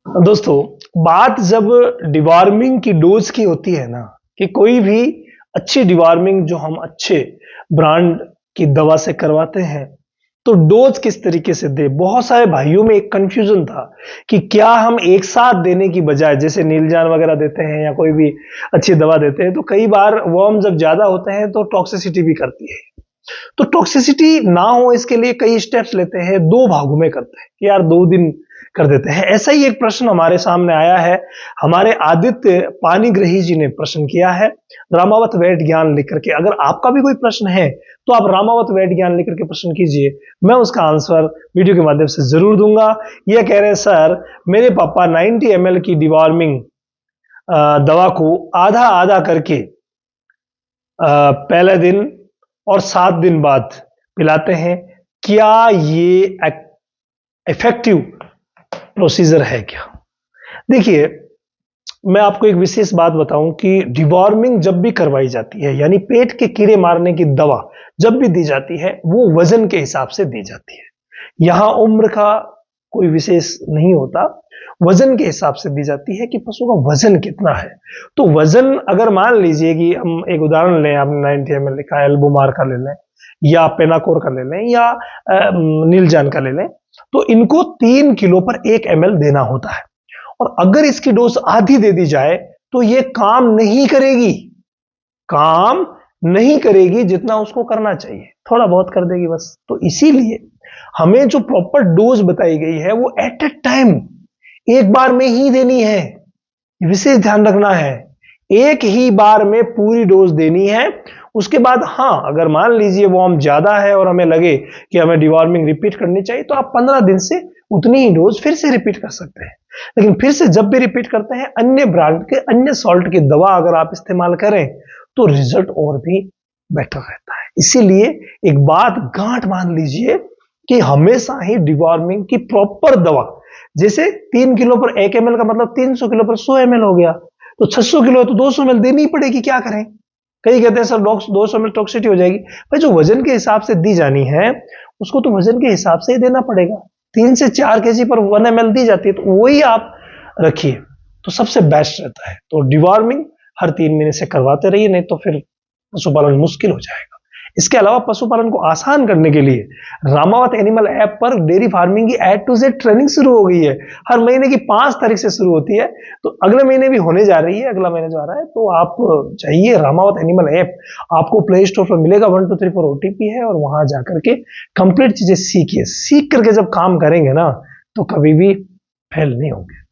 दोस्तों, बात जब डिवॉर्मिंग की डोज की होती है ना, कि कोई भी अच्छी डिवॉर्मिंग जो हम अच्छे ब्रांड की दवा से करवाते हैं, तो डोज किस तरीके से दें? बहुत सारे भाइयों में एक कन्फ्यूजन था कि क्या हम एक साथ देने की बजाय जैसे नीलजान वगैरह देते हैं या कोई भी अच्छी दवा देते हैं, तो कई बार वर्म जब ज़्यादा होते हैं तो टॉक्सिसिटी भी करती है। तो टॉक्सिसिटी ना हो इसके लिए कई स्टेप्स लेते हैं, 2 भागों में करते हैं कि यार 2 दिन कर देते हैं। ऐसा ही एक प्रश्न हमारे सामने आया है। हमारे आदित्य पानीग्रही जी ने प्रश्न किया है, रामावत वैद ज्ञान लिख करके। अगर आपका भी कोई प्रश्न है, तो आप रामावत वैद ज्ञान लिख करके प्रश्न कीजिए। मैं उसका आंसर वीडियो के माध्यम से ज़रूर दूँगा। ये कह रहे हैं सर, मेरे पापा 90 ml की डिवॉर्मिंग दवा को आधा-आधा करके पहले दिन और 7 दिन बाद पिलाते हैं। क्या ये इफेक्टिव प्रोसीजर है क्या? देखिए, मैं आपको एक विशेष बात बताऊं कि डिवॉर्मिंग जब भी करवाई जाती है, यानी पेट के कीड़े मारने की दवा जब भी दी जाती है, वो वजन के हिसाब से दी जाती है। यहां उम्र का कोई विशेष नहीं होता, वजन के हिसाब से दी जाती है कि पशु का वजन कितना है। तो वजन अगर मान लीजिए कि हम एक उदाहरण लें, आपने 90 ml लिखा है, एल्बोमार का ले लें या पेनाकोर का ले लें या नीलजान का ले लें, तो इनको 3 किलो पर 1 ml देना होता है। और अगर इसकी डोज आधी दे दी जाए तो ये काम नहीं करेगी जितना उसको करना चाहिए, थोड़ा बहुत कर देगी बस। तो इसीलिए हमें जो प्रॉपर डोज बताई गई है वो एट ए टाइम एक बार में ही देनी है। विशेष ध्यान रखना है, एक ही बार में पूरी डोज देनी है। उसके बाद हाँ, अगर मान लीजिए वार्म ज्यादा है और हमें लगे कि हमें डिवॉर्मिंग रिपीट करनी चाहिए, तो आप 15 दिन से उतनी ही डोज फिर से रिपीट कर सकते हैं। लेकिन फिर से जब भी रिपीट करते हैं, अन्य ब्रांड के अन्य सॉल्ट की दवा अगर आप इस्तेमाल करें तो रिजल्ट और भी बेटर रहता है। इसीलिए एक बात गांठ बांध लीजिए कि हमेशा ही डिवॉर्मिंग की प्रॉपर दवा, जैसे 3 किलो पर 1 ml का मतलब 300 किलो पर 100 ml हो गया, तो 600 किलो है तो 200 ml देनी ही पड़ेगी, क्या करें। कई कहते हैं सर 200 ml टॉक्सिटी हो जाएगी। भाई, जो वजन के हिसाब से दी जानी है उसको तो वजन के हिसाब से ही देना पड़ेगा। 3 से 4 केजी पर 1 ml दी जाती है, तो वही आप रखिए तो सबसे बेस्ट रहता है। तो डिवॉर्मिंग हर 3 महीने से करवाते रहिए, नहीं तो फिर पशुपालन मुश्किल हो जाएगा। इसके अलावा पशुपालन को आसान करने के लिए रामावत एनिमल ऐप पर डेयरी फार्मिंग की A to Z ट्रेनिंग शुरू हो गई है। हर महीने की 5 तारीख से शुरू होती है, तो अगले महीने भी होने जा रही है, अगला महीने जो आ रहा है। तो आप चाहिए रामावत एनिमल ऐप, आपको प्ले स्टोर पर मिलेगा, 1234 OTP है, और वहां जाकर के कंप्लीट चीजें सीखिए। सीख करके जब काम करेंगे ना, तो कभी भी फेल नहीं होंगे।